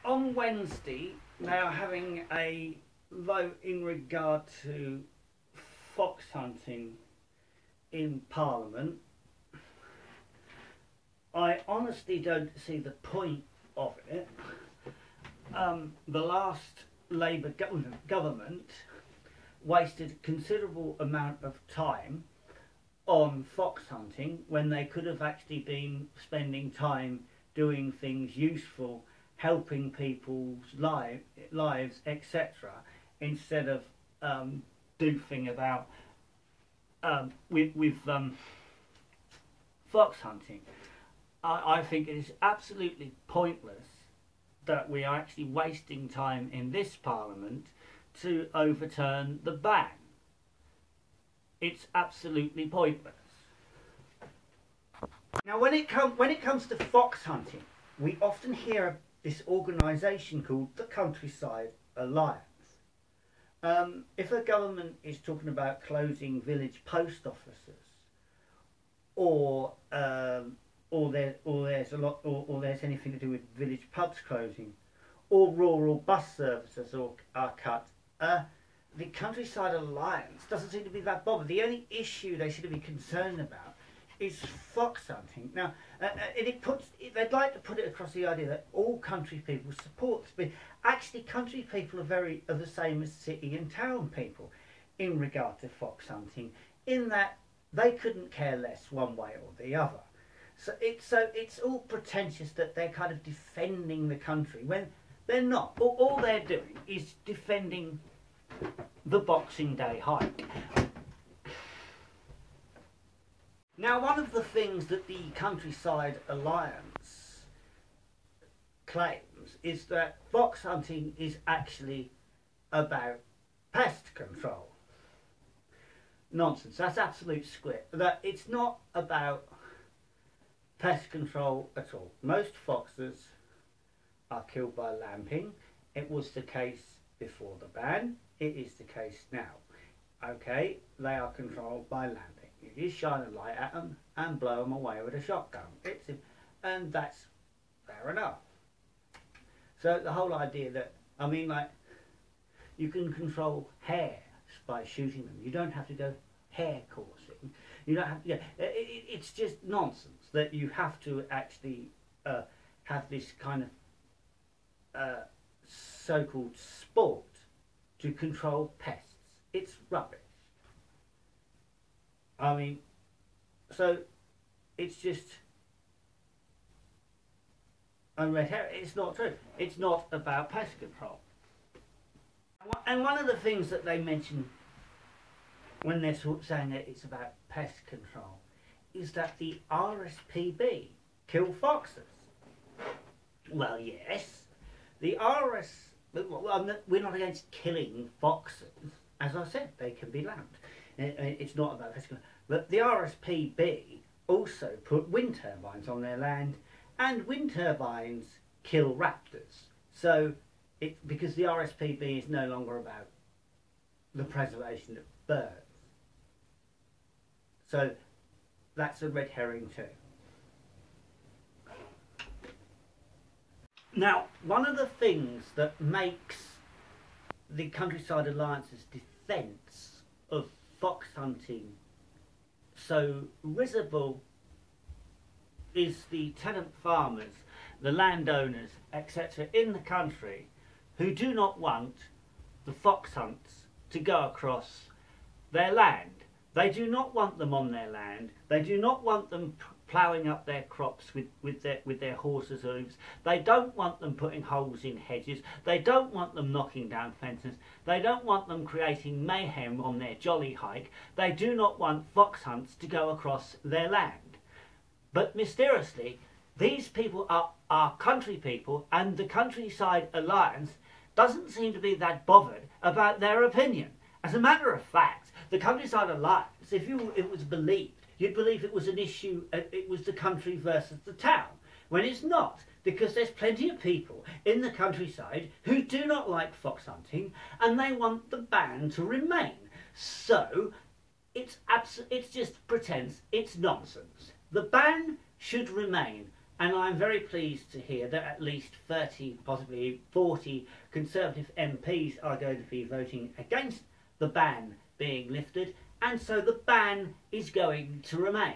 on Wednesday, they are having a vote in regard to fox hunting in Parliament. I honestly don't see the point of it. The last Labour government wasted a considerable amount of time on fox hunting when they could have actually been spending time doing things useful, helping people's lives, etc., instead of doofing about with fox hunting. I think it is absolutely pointless that we are actually wasting time in this Parliament to overturn the ban. It's absolutely pointless. Now, when it comes to fox hunting, we often hear of this organisation called the Countryside Alliance. If a government is talking about closing village post offices, or there's anything to do with village pubs closing, or rural bus services are cut, the Countryside Alliance doesn't seem to be that bothered. The only issue they seem to be concerned about is fox hunting. Now, they'd like to put it across the idea that all country people support this, but actually country people are the same as city and town people in regard to fox hunting, in that they couldn't care less one way or the other. So it's all pretentious that they're kind of defending the country when they're not. All they're doing is defending the Boxing Day hike. Now, one of the things that the Countryside Alliance claims is that fox hunting is actually about pest control. Nonsense. That's absolute squib. That it's not about pest control at all. Most foxes are killed by lamping. It was the case before the ban. It is the case now. Okay, they are controlled by lamping. You just shine a light at them and blow them away with a shotgun. And that's fair enough. So the whole idea that, I mean, like, you can control hares by shooting them. You don't have to go hare coursing. You don't have to. Yeah, it's just nonsense that you have to actually have this kind of so-called sport to control pests. It's rubbish. I mean, so it's just a red herring. It's not true. It's not about pest control. And one of the things that they mention when they're saying that it's about pest control is that the RSPB kill foxes. Well, yes, we're not against killing foxes. As I said, they can be lamped. It's not about pest control. But the RSPB also put wind turbines on their land, and wind turbines kill raptors. So, because the RSPB is no longer about the preservation of birds. So, that's a red herring too. Now, one of the things that makes the Countryside Alliance's defence of fox hunting so risible is the tenant farmers, the landowners, etc. in the country who do not want the fox hunts to go across their land. They do not want them on their land. They do not want them ploughing up their crops with their horses' hooves. They don't want them putting holes in hedges. They don't want them knocking down fences. They don't want them creating mayhem on their jolly hike. They do not want fox hunts to go across their land. But mysteriously, these people are country people, and the Countryside Alliance doesn't seem to be that bothered about their opinion. As a matter of fact, the Countryside Alliance, if it was believed, you'd believe it was an issue, it was the country versus the town, when it's not, because there's plenty of people in the countryside who do not like fox hunting, and they want the ban to remain. So, it's just pretense, it's nonsense. The ban should remain, And I'm very pleased to hear that at least 30, possibly 40 Conservative MPs are going to be voting against the ban being lifted, and so the ban is going to remain.